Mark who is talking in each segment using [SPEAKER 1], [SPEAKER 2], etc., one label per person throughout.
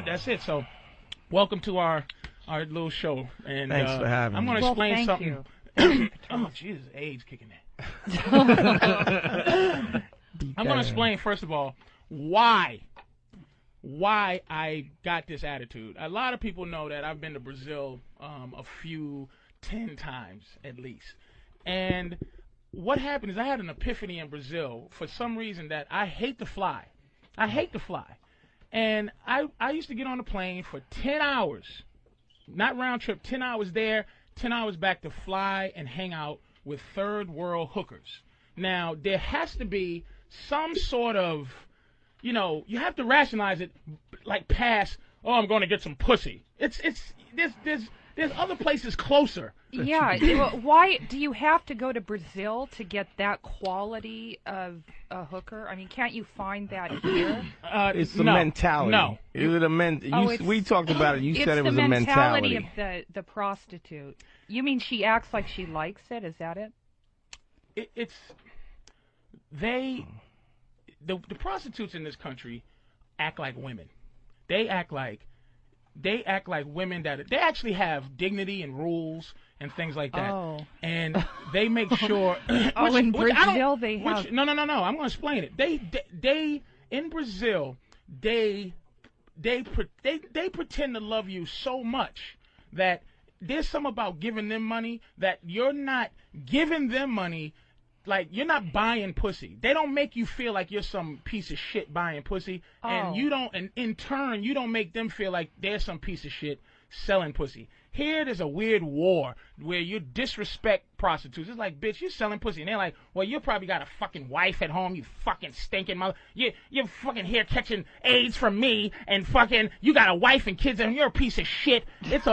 [SPEAKER 1] that's it. So, welcome to our little show. And
[SPEAKER 2] thanks for having me.
[SPEAKER 1] I'm going to explain something. Oh, Jesus, AIDS kicking in. I'm going to explain, first of all, why I got this attitude. A lot of people know that I've been to Brazil 10 times at least. And what happened is I had an epiphany in Brazil for some reason that I hate to fly. I hate to fly. And I used to get on a plane for 10 hours, not round trip, 10 hours there, 10 hours back to fly and hang out with third world hookers. Now, there has to be some sort of, you know, you have to rationalize it like past, oh, I'm going to get some pussy. There's other places closer.
[SPEAKER 3] Yeah. Why do you have to go to Brazil to get that quality of a hooker? I mean, can't you find that here?
[SPEAKER 2] It's the mentality.
[SPEAKER 1] No.
[SPEAKER 2] Is it we talked about it. You said it was a mentality.
[SPEAKER 3] It's the mentality of the prostitute. You mean she acts like she likes it? Is that it?
[SPEAKER 1] The prostitutes in this country act like women. They act like women that they actually have dignity and rules and things like that.
[SPEAKER 3] Oh.
[SPEAKER 1] And they make sure.
[SPEAKER 3] In Brazil they have.
[SPEAKER 1] No. I'm going to explain it. They in Brazil they pretend to love you so much that there's something about giving them money that you're not giving them money. Like, you're not buying pussy. They don't make you feel like you're some piece of shit buying pussy.
[SPEAKER 3] Oh.
[SPEAKER 1] And you don't, and in turn, you don't make them feel like they're some piece of shit selling pussy. Here, there's a weird war where you disrespect prostitutes. It's like, bitch, you're selling pussy. And they're like, well, you probably got a fucking wife at home, you fucking stinking mother. You're fucking here catching AIDS from me, and fucking, you got a wife and kids, and you're a piece of shit. It's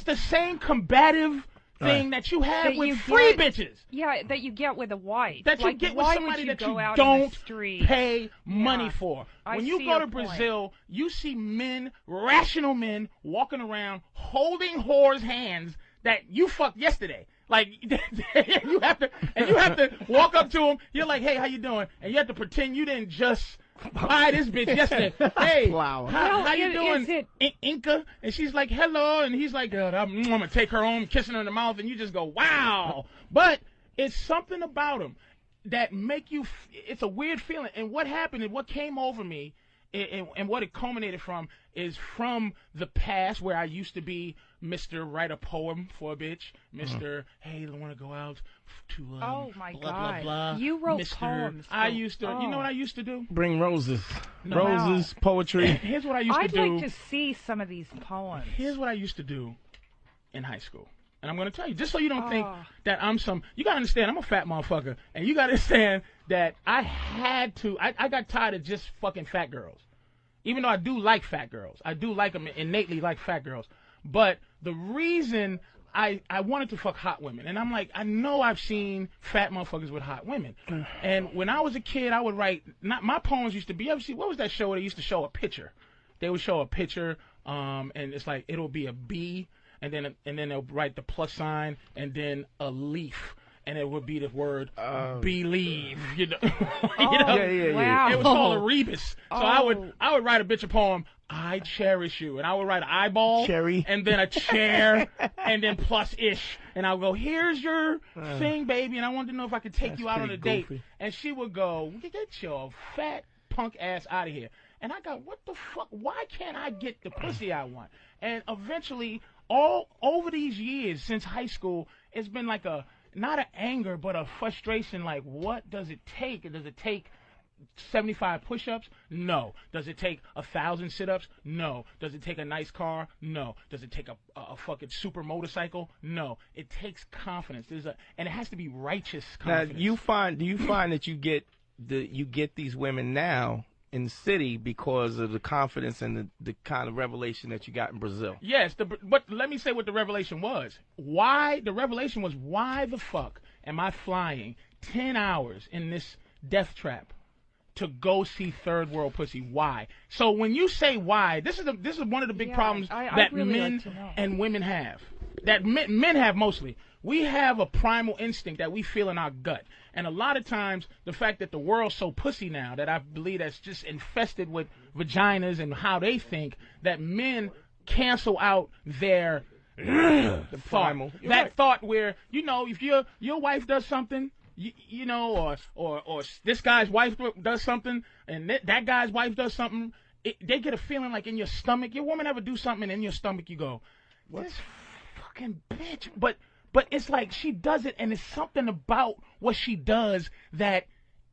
[SPEAKER 1] the same combative thing that you have with free bitches.
[SPEAKER 3] Yeah, that you get with a wife.
[SPEAKER 1] That you get with somebody that you don't pay money for. When you go to Brazil, you see men, rational men, walking around holding whores' hands that you fucked yesterday. Like, you have to walk up to them. You're like, hey, how you doing? And you have to pretend you didn't just buy this bitch yesterday. Hey,
[SPEAKER 2] wow.
[SPEAKER 1] how you doing, Inca? And she's like, hello. And he's like, I'm going to take her home, kissing her in the mouth. And you just go, wow. But it's something about them that make you, it's a weird feeling. And what happened and what came over me and what it culminated from is from the past where I used to be Mr. Write a poem for a bitch, Mr. Hey, I want to go out to
[SPEAKER 3] oh my
[SPEAKER 1] blah,
[SPEAKER 3] God.
[SPEAKER 1] blah, blah.
[SPEAKER 3] You wrote
[SPEAKER 1] Mr.
[SPEAKER 3] poems.
[SPEAKER 1] I used to, you know what I used to do?
[SPEAKER 2] Bring roses.
[SPEAKER 1] No.
[SPEAKER 2] Roses, poetry.
[SPEAKER 1] Here's what I used to do.
[SPEAKER 3] I'd like to see some of these poems.
[SPEAKER 1] Here's what I used to do in high school. And I'm going to tell you, just so you don't think that I'm some, you got to understand, I'm a fat motherfucker. And you got to understand that I had to, I got tired of just fucking fat girls. Even though I do like fat girls. I do like them, innately like fat girls. But the reason I wanted to fuck hot women, and I'm like, I know I've seen fat motherfuckers with hot women. And when I was a kid, I would write, my poems used to be, you ever see, what was that show where they used to show a picture? They would show a picture, and it's like, it'll be a bee, and then they'll write the plus sign, and then a leaf. And it would be the word believe, you know.
[SPEAKER 2] Yeah.
[SPEAKER 3] Wow.
[SPEAKER 1] It was called a rebus. So I would write a bitch a poem. I cherish you, and I would write an eyeball,
[SPEAKER 2] cherry,
[SPEAKER 1] and then a chair, and then plus ish, and I would go, here's your thing, baby, and I wanted to know if I could take you out on a date, and she would go, get your fat punk ass out of here, and I got, what the fuck? Why can't I get the pussy I want? And eventually, all over these years since high school, it's been like a not an anger, but a frustration, like, what does it take? Does it take 75 push-ups? No. Does it take 1,000 sit-ups? No. Does it take a nice car? No. Does it take a fucking super motorcycle? No. It takes confidence. And it has to be righteous confidence.
[SPEAKER 2] Now, do you find that you get these women now in the city because of the confidence and the kind of revelation that you got in Brazil?
[SPEAKER 1] Yes, but let me say what the revelation was. The revelation was, why the fuck am I flying 10 hours in this death trap to go see third world pussy? Why? So when you say why, this is one of the big problems that really men and women have. That men have mostly. We have a primal instinct that we feel in our gut. And a lot of times, the fact that the world's so pussy now, that I believe that's just infested with vaginas and how they think, that men cancel out their thought. Thought where, you know, if your wife does something, you know, or this guy's wife does something, and that guy's wife does something, they get a feeling like in your stomach. Your woman ever do something, and in your stomach you go, this fucking bitch. But it's like she does it, and it's something about what she does that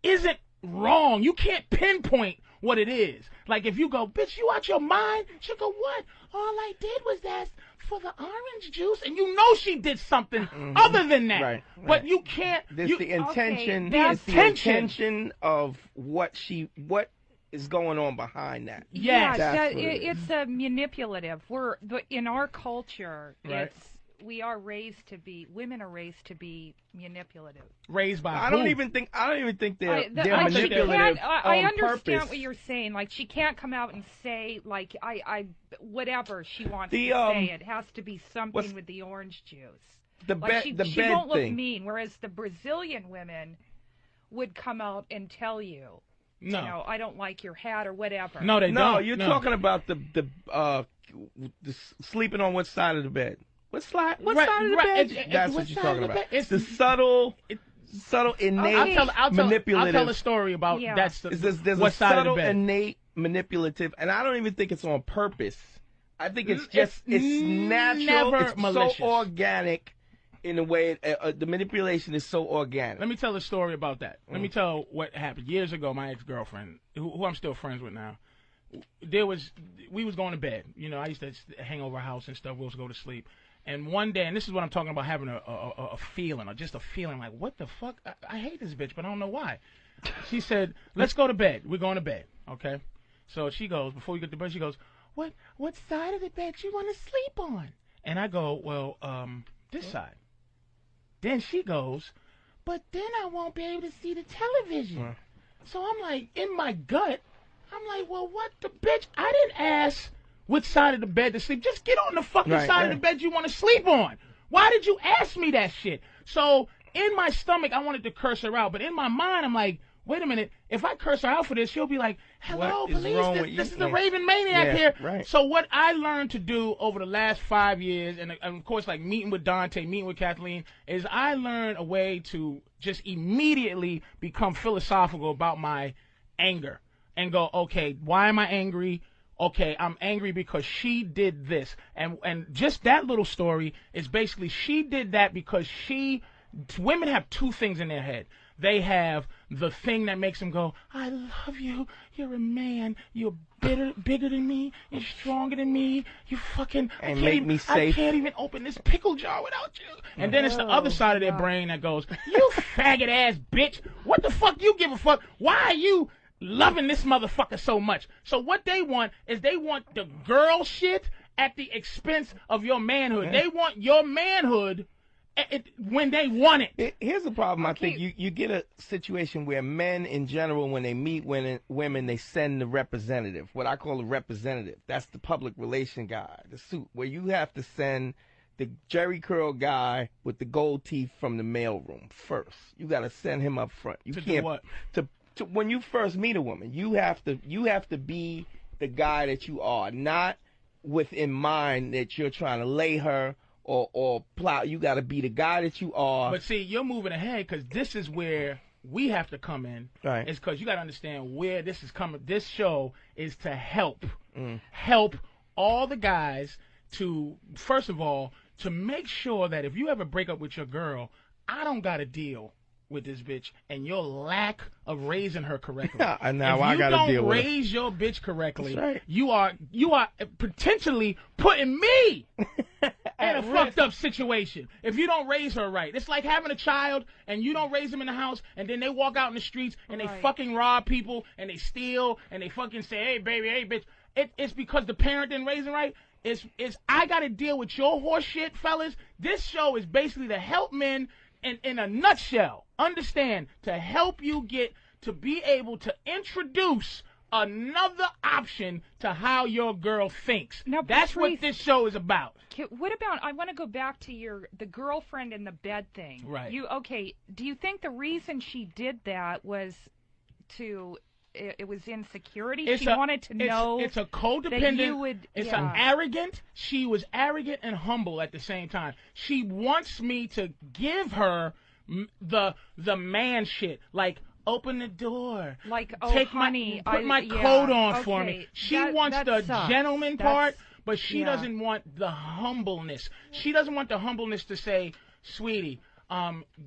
[SPEAKER 1] isn't wrong. You can't pinpoint what it is. Like if you go, bitch, you out your mind? She'll go, what? All I did was ask for the orange juice, and you know she did something other than that.
[SPEAKER 2] Right.
[SPEAKER 1] But you can't.
[SPEAKER 2] There's the intention.
[SPEAKER 3] Okay,
[SPEAKER 2] it's the intention of what is going on behind that.
[SPEAKER 1] Yes.
[SPEAKER 3] It's a manipulative. In our culture,
[SPEAKER 1] Right.
[SPEAKER 3] women are raised to be manipulative.
[SPEAKER 1] Raised by
[SPEAKER 2] I
[SPEAKER 1] who?
[SPEAKER 2] don't even think they're
[SPEAKER 3] I
[SPEAKER 2] manipulative on
[SPEAKER 3] understand
[SPEAKER 2] purpose.
[SPEAKER 3] what you're saying. Like she can't come out and say like I whatever she wants
[SPEAKER 2] The,
[SPEAKER 3] to say. It has to be something with the orange juice. She won't look mean. Whereas the Brazilian women would come out and tell you.
[SPEAKER 1] No.
[SPEAKER 3] You know, I don't like your hat or whatever.
[SPEAKER 1] No, they don't.
[SPEAKER 2] No, you're talking about the sleeping on what side of the bed? What side of the bed? That's what you're talking about.
[SPEAKER 1] It's
[SPEAKER 2] the subtle, innate, manipulative.
[SPEAKER 1] I'll tell a story about that's the
[SPEAKER 2] there's
[SPEAKER 1] what
[SPEAKER 2] a
[SPEAKER 1] side
[SPEAKER 2] subtle,
[SPEAKER 1] of the bed.
[SPEAKER 2] innate, manipulative, and I don't even think it's on purpose. I think it's just it's natural.
[SPEAKER 1] Never
[SPEAKER 2] It's
[SPEAKER 1] malicious.
[SPEAKER 2] so organic. In a way, the manipulation is so organic.
[SPEAKER 1] Let me tell a story about that. Let me tell what happened years ago. My ex-girlfriend, who I'm still friends with now, we was going to bed. You know, I used to hang over her house and stuff. We was go to sleep. And one day, and this is what I'm talking about, having a feeling, or just a feeling like, what the fuck? I hate this bitch, but I don't know why. She said, let's go to bed. We're going to bed, okay? So she goes, before we get to bed, she goes, what side of the bed you want to sleep on? And I go, well, this side. Then she goes, but then I won't be able to see the television. So I'm like, in my gut, I'm like, well, what the bitch? I didn't ask which side of the bed to sleep. Just get on the fucking side of the bed you want to sleep on. Why did you ask me that shit? So in my stomach, I wanted to curse her out. But in my mind, I'm like, wait a minute. If I curse her out for this, she'll be like, hello, police. This is the Raven Maniac here.
[SPEAKER 2] Right.
[SPEAKER 1] So what I learned to do over the last 5 years, and of course, like meeting with Dante, meeting with Kathleen, is I learned a way to just immediately become philosophical about my anger and go, okay, why am I angry? Okay, I'm angry because she did this. And just that little story is basically she did that because women have two things in their head. They have the thing that makes them go, I love you, you're a man, you're bigger than me, you're stronger than me, you fucking,
[SPEAKER 2] make me safe.
[SPEAKER 1] I can't even open this pickle jar without you. And then it's the other side of their brain that goes, you faggot ass bitch, what the fuck you give a fuck? Why are you loving this motherfucker so much? So what they want is they want the girl shit at the expense of your manhood. They want your manhood when they want it.
[SPEAKER 2] Here's the problem. I think you get a situation where men in general, when they meet women, they send the representative, what I call a representative. That's the public relation guy, the suit, where you have to send the Jerry curl guy with the gold teeth from the mailroom first. You got to send him up front. You
[SPEAKER 1] to
[SPEAKER 2] can't
[SPEAKER 1] do what?
[SPEAKER 2] To when you first meet a woman, you have to be the guy that you are, not with in mind that you're trying to lay her or plow. You got to be the guy that you are.
[SPEAKER 1] But see, you're moving ahead because this is where we have to come in.
[SPEAKER 2] Right.
[SPEAKER 1] It's because you got to understand where this is coming. This show is to help all the guys to, first of all, to make sure that if you ever break up with your girl, I don't got to deal with this bitch and your lack of raising her correctly.
[SPEAKER 2] And now I got to deal with it.
[SPEAKER 1] If you don't raise your bitch correctly,
[SPEAKER 2] That's right.
[SPEAKER 1] you are potentially putting me in a fucked up situation. If you don't raise her right, it's like having a child and you don't raise them in the house, and then they walk out in the streets and they fucking rob people and they steal and they fucking say, hey baby, hey bitch. It's because the parent didn't raise them right. I got to deal with your horse shit, fellas. This show is basically to help men. In a nutshell, understand, to help you get to be able to introduce another option to how your girl thinks.
[SPEAKER 3] Now,
[SPEAKER 1] that's
[SPEAKER 3] Patrice,
[SPEAKER 1] what this show is about.
[SPEAKER 3] What about, I want to go back to the girlfriend in the bed thing.
[SPEAKER 1] Right.
[SPEAKER 3] Do you think the reason she did that was to it was insecurity. She wanted to know.
[SPEAKER 1] It's a codependent.
[SPEAKER 3] That you would,
[SPEAKER 1] it's an arrogant. She was arrogant and humble at the same time. She wants me to give her the man shit, like open the door,
[SPEAKER 3] like
[SPEAKER 1] take
[SPEAKER 3] honey,
[SPEAKER 1] put my coat on
[SPEAKER 3] okay.
[SPEAKER 1] for me. She wants the
[SPEAKER 3] sucks.
[SPEAKER 1] gentleman part, but she doesn't want the humbleness. She doesn't want the humbleness to say, sweetie,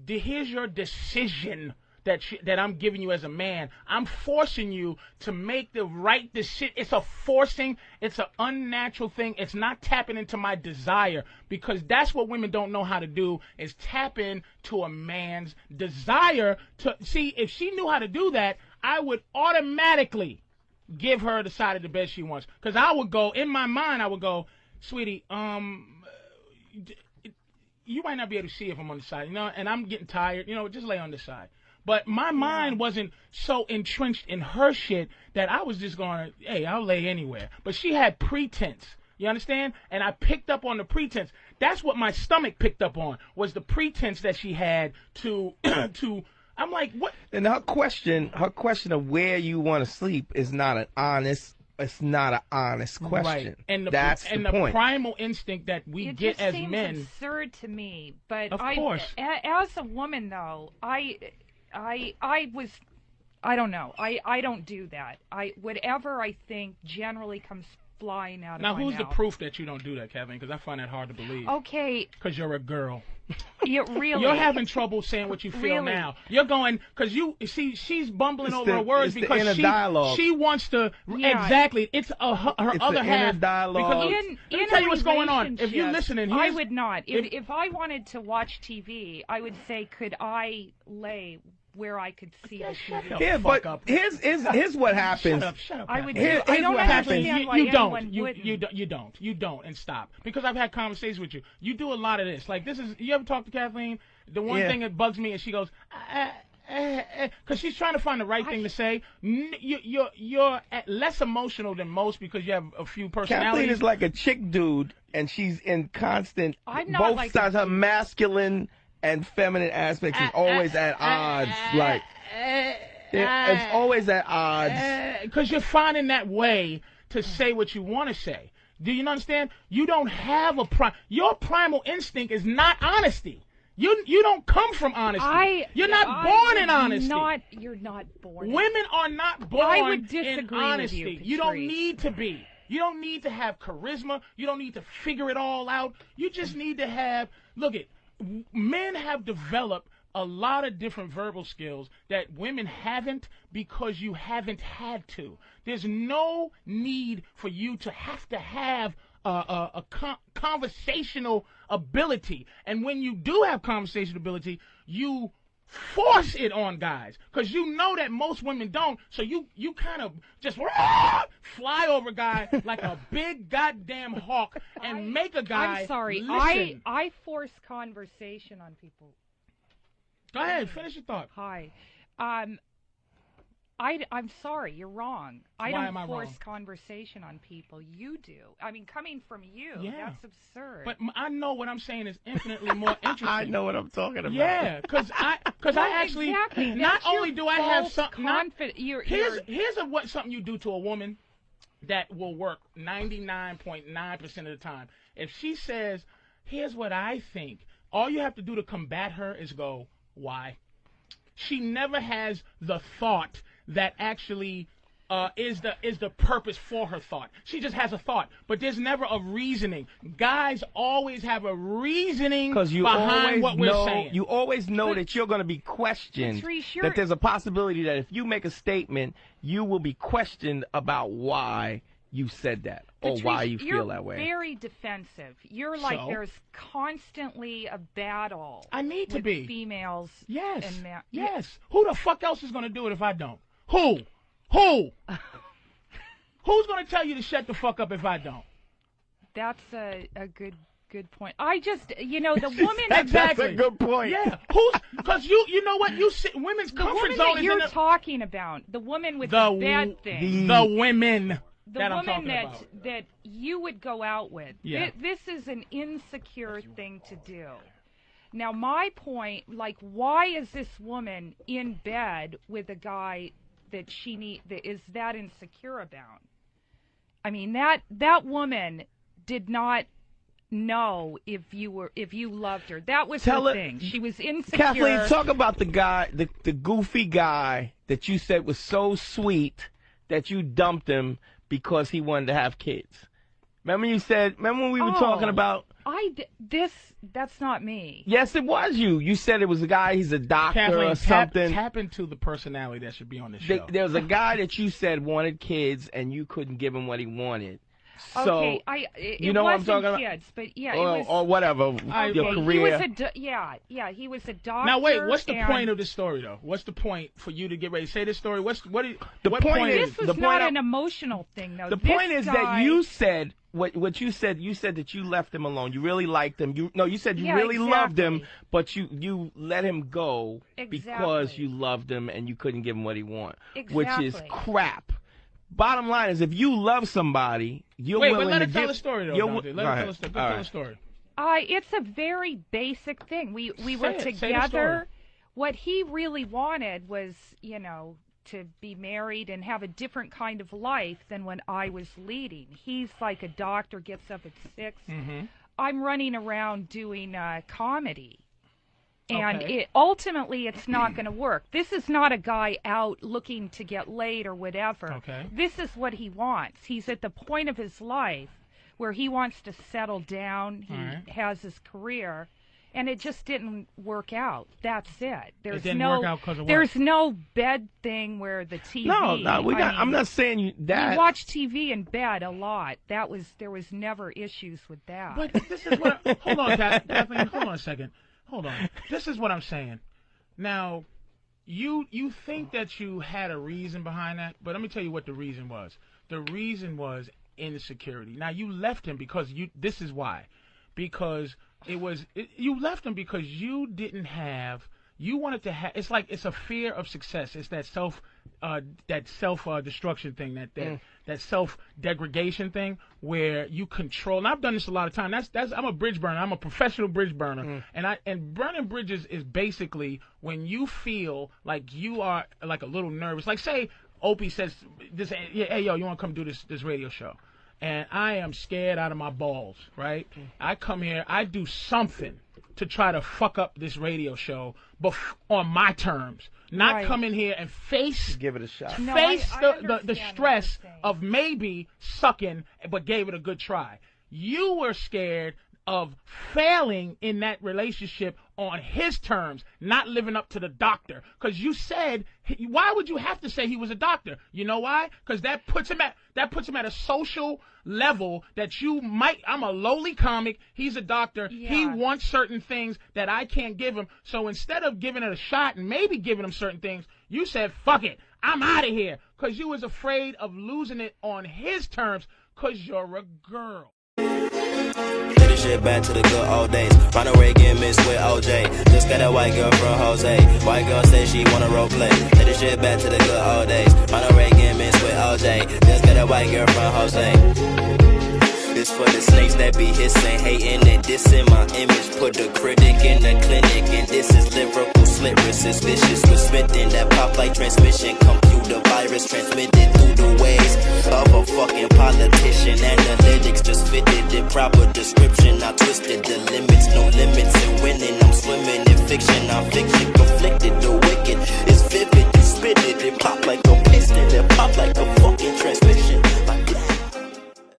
[SPEAKER 1] here's your decision that I'm giving you as a man. I'm forcing you to make the right decision. It's a forcing. It's an unnatural thing. It's not tapping into my desire, because that's what women don't know how to do, is tap into a man's desire. To see, if she knew how to do that, I would automatically give her the side of the bed she wants. Because I would go, in my mind, I would go, sweetie, you might not be able to see if I'm on the side, and I'm getting tired, just lay on the side. But my mind wasn't so entrenched in her shit that I was just going, hey, I'll lay anywhere. But she had pretense. You understand? And I picked up on the pretense. That's what my stomach picked up on, was the pretense that she had to I'm like, what?
[SPEAKER 2] And her question of where you want to sleep is not an honest. It's not an honest question.
[SPEAKER 1] Right. And
[SPEAKER 2] that's the point.
[SPEAKER 1] Primal instinct that we get as men.
[SPEAKER 3] It seems absurd to me. But
[SPEAKER 1] of course.
[SPEAKER 3] As a woman, though, I don't know. I don't do that. Whatever I think generally comes flying out of my mouth.
[SPEAKER 1] Now, who's the proof that you don't do that, Kevin? Because I find that hard to believe.
[SPEAKER 3] Okay.
[SPEAKER 1] Because you're a girl.
[SPEAKER 3] Really?
[SPEAKER 1] You're having trouble saying what you feel now. You're going, because she's bumbling over her words because she wants to, exactly. It's her other half.
[SPEAKER 2] Dialogue.
[SPEAKER 1] Let me tell you what's going on. If you're listening,
[SPEAKER 3] I would not. If I wanted to watch TV, I would say, could I lay where I could see the TV?
[SPEAKER 2] Yeah, but here's what happens.
[SPEAKER 1] Shut up.
[SPEAKER 3] I would.
[SPEAKER 2] I
[SPEAKER 3] don't understand why anyone wouldn't.
[SPEAKER 1] You don't, and stop. Because I've had conversations with you. You do a lot of this. Like, you ever talk to Kathleen? The one thing that bugs me is she goes, because she's trying to find the right thing to say. You're less emotional than most because you have a few personalities.
[SPEAKER 2] Kathleen is like a chick dude, and she's in constant.
[SPEAKER 3] I'm not
[SPEAKER 2] both
[SPEAKER 3] like
[SPEAKER 2] sides. Her masculine and feminine aspects is always at odds. It's always at odds.
[SPEAKER 1] Because you're finding that way to say what you want to say. Do you understand? You don't have your primal instinct is not honesty. You don't come from honesty. You're not born in honesty.
[SPEAKER 3] You're not born.
[SPEAKER 1] Women are not born
[SPEAKER 3] I would
[SPEAKER 1] in
[SPEAKER 3] disagree
[SPEAKER 1] honesty.
[SPEAKER 3] with you,
[SPEAKER 1] You don't
[SPEAKER 3] Patrice.
[SPEAKER 1] need to be. You don't need to have charisma. You don't need to figure it all out. You just need to have. Look it. Men have developed a lot of different verbal skills that women haven't because you haven't had to. There's no need for you to have a conversational ability. And when you do have conversational ability, you force it on guys because you know that most women don't. So you kind of just fly over a guy like a big goddamn hawk and make a guy.
[SPEAKER 3] I'm sorry.
[SPEAKER 1] Listen.
[SPEAKER 3] I force conversation on people.
[SPEAKER 1] Go ahead, finish your thought.
[SPEAKER 3] Hi. I'm sorry, you're wrong. I
[SPEAKER 1] Why
[SPEAKER 3] don't
[SPEAKER 1] am I
[SPEAKER 3] force
[SPEAKER 1] wrong?
[SPEAKER 3] conversation on people. You do. I mean, coming from you, that's absurd.
[SPEAKER 1] But I know what I'm saying is infinitely more interesting.
[SPEAKER 2] I know what I'm talking about.
[SPEAKER 1] Yeah, because I actually
[SPEAKER 3] exactly.
[SPEAKER 1] not
[SPEAKER 3] That's
[SPEAKER 1] only
[SPEAKER 3] your
[SPEAKER 1] do I have
[SPEAKER 3] false
[SPEAKER 1] something. Here's something you do to a woman that will work 99.9% of the time. If she says, "Here's what I think," all you have to do to combat her is go, "Why?" She never has the thought that actually is the purpose for her thought. She just has a thought, but there's never a reasoning. Guys always have a reasoning behind what we're saying.
[SPEAKER 2] You always know that you're going to be questioned.
[SPEAKER 3] Patrice,
[SPEAKER 2] that there's a possibility that if you make a statement, you will be questioned about why you said that or
[SPEAKER 3] Patrice,
[SPEAKER 2] why you feel that way.
[SPEAKER 3] You're very defensive. You're like
[SPEAKER 1] So?
[SPEAKER 3] there's constantly a battle.
[SPEAKER 1] I need to
[SPEAKER 3] with
[SPEAKER 1] be.
[SPEAKER 3] females.
[SPEAKER 1] Yes.
[SPEAKER 3] And
[SPEAKER 1] Yes. Who the fuck else is going to do it if I don't? Who? Who's going to tell you to shut the fuck up if I don't?
[SPEAKER 3] That's a good point. I just, the woman.
[SPEAKER 2] That's a good point.
[SPEAKER 1] Yeah. Because you know what? Women's
[SPEAKER 3] The
[SPEAKER 1] comfort
[SPEAKER 3] woman
[SPEAKER 1] zone
[SPEAKER 3] that
[SPEAKER 1] is
[SPEAKER 3] you're
[SPEAKER 1] in
[SPEAKER 3] talking about, the woman with the bad thing,
[SPEAKER 1] the women
[SPEAKER 3] the
[SPEAKER 1] that I'm
[SPEAKER 3] woman
[SPEAKER 1] talking about.
[SPEAKER 3] that you would go out with.
[SPEAKER 1] Yeah.
[SPEAKER 3] This is an insecure thing to do. Now, my point, like, why is this woman in bed with a guy that is that insecure about. I mean, that woman did not know if you loved her. That was her thing. She was insecure.
[SPEAKER 2] Kathleen, talk about the guy, the goofy guy that you said was so sweet that you dumped him because he wanted to have kids. Remember when we were talking about?
[SPEAKER 3] That's not me.
[SPEAKER 2] Yes, it was you. You said it was a guy, he's a doctor
[SPEAKER 1] Kathleen,
[SPEAKER 2] or something.
[SPEAKER 1] Tap into the personality that should be on the show.
[SPEAKER 2] There was a guy that you said wanted kids and you couldn't give him what he wanted. So,
[SPEAKER 3] okay,
[SPEAKER 2] you know what I'm talking about?
[SPEAKER 3] Kids, but yeah,
[SPEAKER 2] or whatever, your career.
[SPEAKER 3] He was a doctor.
[SPEAKER 1] Now wait, what's the point of this story though? What's the point for you to get ready to say this story? What point is
[SPEAKER 3] this was not an emotional thing though.
[SPEAKER 2] The point is that you said what you said. You said that you left him alone. You really liked him. You said you really loved him, but you let him go because you loved him and you couldn't give him what he wanted, which is crap. Bottom line is, if you love somebody, you're willing to give... Wait, but let her tell the story, though, Dante. Let her tell the story.
[SPEAKER 3] It's a very basic thing. We were together. What he really wanted was, to be married and have a different kind of life than when I was leading. He's like a doctor, gets up at 6. Mm-hmm. I'm running around doing comedy. And ultimately, it's not going to work. This is not a guy out looking to get laid or whatever. Okay. This is what he wants. He's at the point of his life where he wants to settle down. He has his career, and it just didn't work out. That's it.
[SPEAKER 1] It didn't work out because of what?
[SPEAKER 3] There's no bed thing where the TV.
[SPEAKER 2] I'm not saying that.
[SPEAKER 3] We watch TV in bed a lot. There was never issues with that.
[SPEAKER 1] But this is what. Hold on, Kathleen. Hold on a second. Hold on. This is what I'm saying. Now, you think that you had a reason behind that, but let me tell you what the reason was. The reason was insecurity. Now, you left him because this is why. Because you left him because you didn't have, you wanted to have, it's a fear of success. It's that self destruction thing, that self-degradation thing where you control. And I've done this a lot of times. I'm a bridge burner. I'm a professional bridge burner. And burning bridges is basically when you feel like you are like a little nervous. Like say Opie says this, hey yo, you want to come do this radio show? And I am scared out of my balls, right? I come here, I do something to try to fuck up this radio show on my terms. Not come in here and
[SPEAKER 2] give it a shot.
[SPEAKER 3] Face
[SPEAKER 1] the stress of maybe sucking, but gave it a good try. You were scared of failing in that relationship on his terms, not living up to the doctor. Because you said, why would you have to say he was a doctor? You know why? Because that puts him at a social level that you might. I'm a lowly comic. He's a doctor. Yeah. He wants certain things that I can't give him. So instead of giving it a shot and maybe giving him certain things, you said, fuck it, I'm out of here. Because you was afraid of losing it on his terms because you're a girl.
[SPEAKER 4] Get this shit back to the good old days. Ronald Reagan mixed with OJ. Just got a white girl from Jose. White girl said she wanna role play. Get this shit back to the good old days. Ronald Reagan mixed with OJ. Just got a white girl from Jose. This for the snakes that be hissing, hating and dissing my image. Put the critic in the clinic, and this is lyrical slit resist vicious with smithing that pop like transmission. Computer virus transmitted through the waves of a fucking politician. Analytics just fitted the proper description. I twisted the limits, no limits in winning. I'm swimming in fiction, I'm fiction.